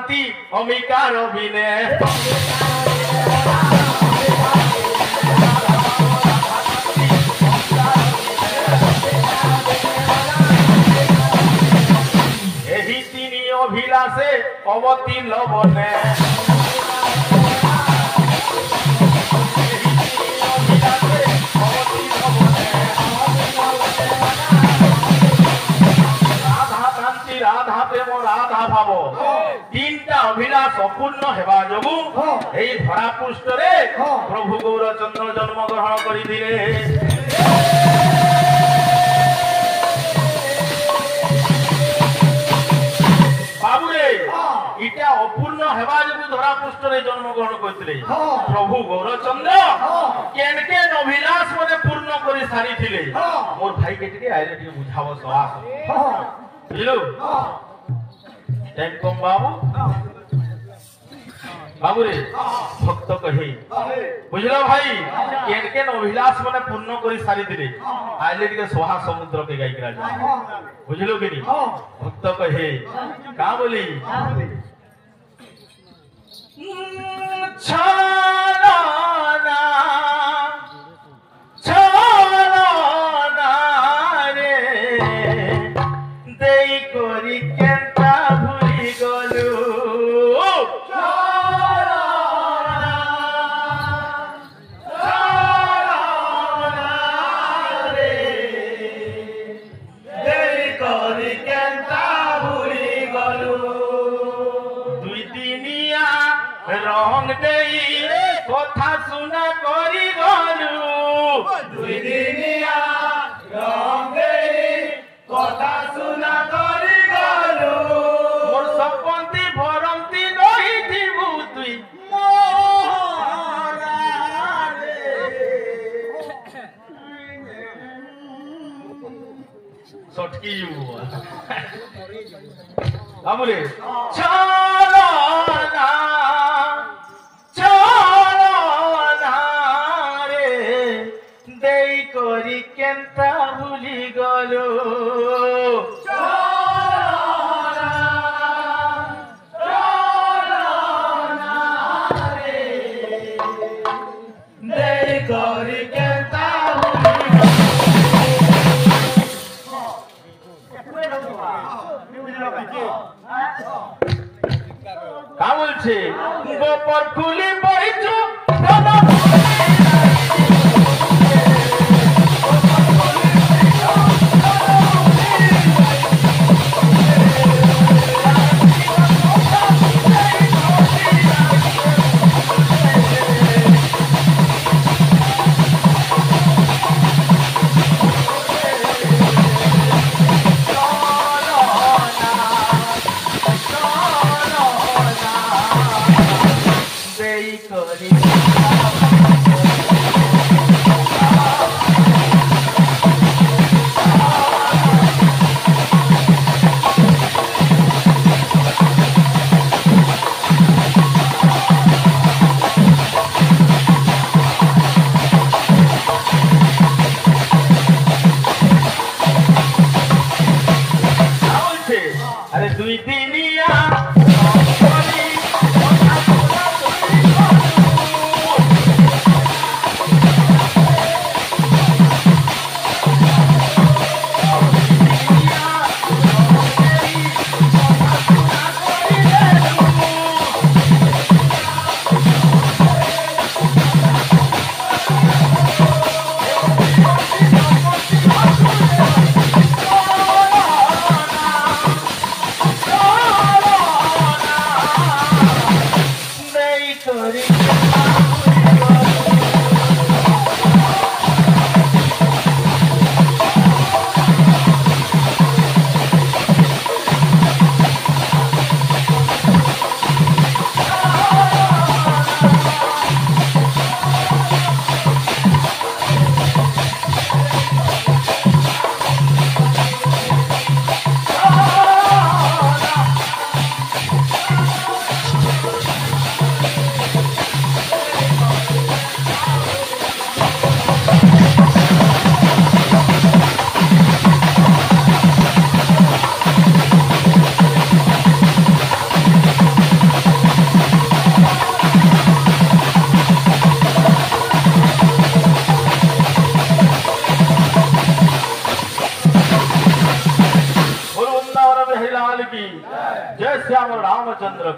भक्ति अमिकार बिने एही तिनी अभिलाषे अवतीर्ण बने राधा प्रेम राधा भाव तीनटा अभिलाष अपूर्ण हेबा जोगु एई धरा पृष्ठरे प्रभु गौरचंद्र जन्म ग्रहण करिथिले बाबुरे इटा अपूर्ण हेबा जोगु धरा पृष्ठरे जन्म ग्रहण करिथिले प्रभु गौरचंद्र केन केन अभिलाष मने पूर्ण करि सारिथिले मोर भाई केटिके आइले टिके बुझाव सवास बुझलो टाइम कम बाबू बाबू रे भक्त कहे बुझलो भाई केन केन अभिलाष माने पूर्ण करी सारी दिले आइले के सोहा समुद्र के गाई करा जा बुझलो कि नहीं भक्त कहे का बोली छाना रंग देई कथा सुना करी गलु दुई दिनिया रंग देई कथा सुना करी गलु मोर सपंती भरंती रही थिबु तुई सटकी बाबुरे चलो ना करी केंता भूली गलो करी केंता का बोलছে গোপর খুলি পড়িছো जय श्याम रामचंद्र।